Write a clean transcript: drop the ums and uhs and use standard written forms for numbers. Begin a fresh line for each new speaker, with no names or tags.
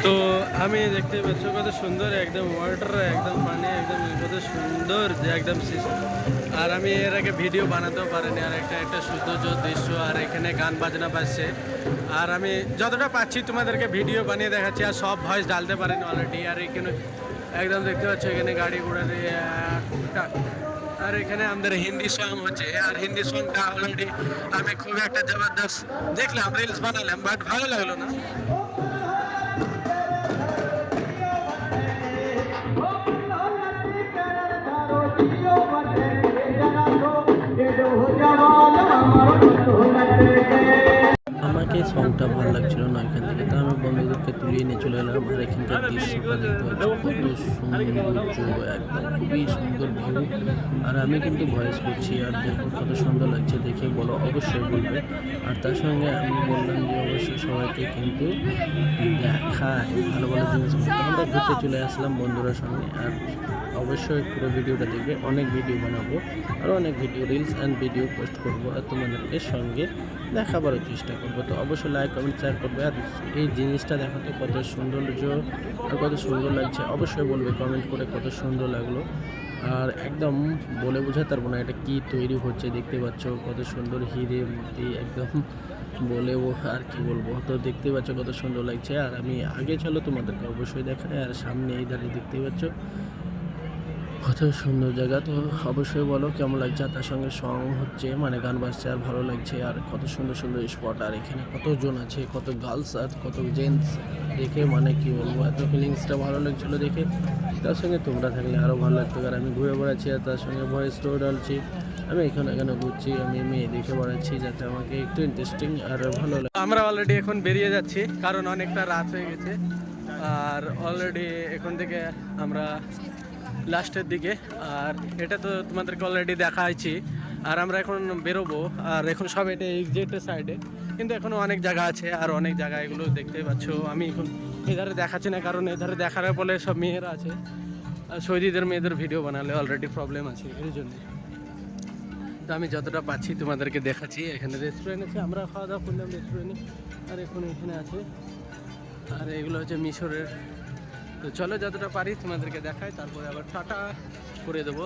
তো আমি দেখতে পাচ্ছ কত সুন্দর একদম ওয়াটার একদম পানি একদম কত সুন্দর যে একদম আর আমি এর আগে ভিডিও বানাতেও পারিনি আর একটা সৌন্দর্য দৃশ্য আর এখানে গান বাজনা বাজছে আর আমি যতটা পাচ্ছি তোমাদেরকে ভিডিও বানিয়ে দেখাচ্ছি আর সব ভয়েস ডালতে পারিনি অলরেডি আর এখানে একদম দেখতে পাচ্ছ এখানে গাড়ি ঘোড়া দিয়ে টুকটাক আর এখানে আমাদের হিন্দি সং হচ্ছে আর হিন্দি সংটা অলরেডি আমি খুব একটা জবরদস্ত দেখলাম রিলস বানালাম বাট ভালো লাগলো না।
আমাকে সংটা ভালো লাগছিল না এখান থেকে, তো আমি বন্ধুদেরকে তুলিয়ে নিয়ে চলে এলাম। আর এখানকার দৃশ্যটা দেখতে পাচ্ছি কত সৌন্দর্য, একদম খুবই সুন্দর ভিউ। আর আমি কিন্তু ভয়েস করছি আর দেখো কত সুন্দর লাগছে, দেখে বলো অবশ্যই বলবে। আর তার সঙ্গে আমি বললাম যে অবশ্যই সবাইকে কিন্তু দেখায় ভালো ভালো জিনিস। আমরা ঘুরতে চলে আসলাম বন্ধুরা সঙ্গে, আর অবশ্যই পুরো ভিডিওটা দেখবে। অনেক ভিডিও বানাবো আর অনেক video reels and video post করবো আর তোমাদেরকে সঙ্গে দেখাবারও চেষ্টা করবো। তো অবশ্যই লাইক কমেন্ট শেয়ার করবে। আর এই জিনিসটা দেখাতে কত সৌন্দর্য আর কত সুন্দর লাগছে অবশ্যই বলবে কমেন্ট করে কত সুন্দর লাগলো। আর একদম বলে বোঝাতে পারবো না এটা কি তৈরি হচ্ছে, দেখতে পাচ্ছ কত সুন্দর হিরে মূর্তি একদম বলে আর কি বলবো। তো দেখতে পাচ্ছ কত সুন্দর লাগছে। আর আমি আগে চলো তোমাদেরকে অবশ্যই দেখাই। আর সামনে এই দাঁড়িয়ে দেখতে পাচ্ছ কত সুন্দর জায়গা। তো অবশ্যই বলো কেমন লাগছে। তার সঙ্গে সং হচ্ছে মানে গান বাজছে আর ভালো লাগছে। আর কত সুন্দর সুন্দর স্পট, আর এখানে কতজন আছে, কত গার্লস আর কত জেন্টস, দেখে মানে কি বলবো এত ফিলিংসটা ভালো লাগছিলো দেখে। তার সঙ্গে তোমরা থাকলে আরও ভালো লাগতো। আর আমি ঘুরে বেড়াচ্ছি আর তার সঙ্গে ভয়েস টোর ডালছি। আমি এখানে ঘুরছি, আমি মেয়ে দেখে বেড়াচ্ছি যাতে আমাকে একটু ইন্টারেস্টিং আর ভালো লাগে।
আমরা অলরেডি এখন বেরিয়ে যাচ্ছি কারণ অনেকটা রাত হয়ে গেছে আর অলরেডি এখন থেকে আমরা লাস্টের দিকে। আর এটা তো তোমাদেরকে অলরেডি দেখাইছি। আর আমরা এখন বেরোবো আর এখন সব এটা এক্সিটের সাইডে, কিন্তু এখনও অনেক জায়গা আছে আর অনেক জায়গা এগুলো দেখতেই পাচ্ছ। আমি এখন এধারে দেখাচ্ছি না কারণ এধারে দেখার বলে সব মেয়েরা আছে আর সৌদিদের মেয়েদের ভিডিও বানালে অলরেডি প্রবলেম আছে এই জন্য। তো আমি যতটা পাচ্ছি তোমাদেরকে দেখাচ্ছি। এখানে রেস্টুরেন্ট আছে, আমরা খাওয়া দাওয়া করলাম রেস্টুরেন্টে আর এখন এখানে আছে। আর এগুলো হচ্ছে মিশরের। তো চলো যতটা পারি তোমাদেরকে দেখাই, তারপরে আবার টাটা করে দেবো।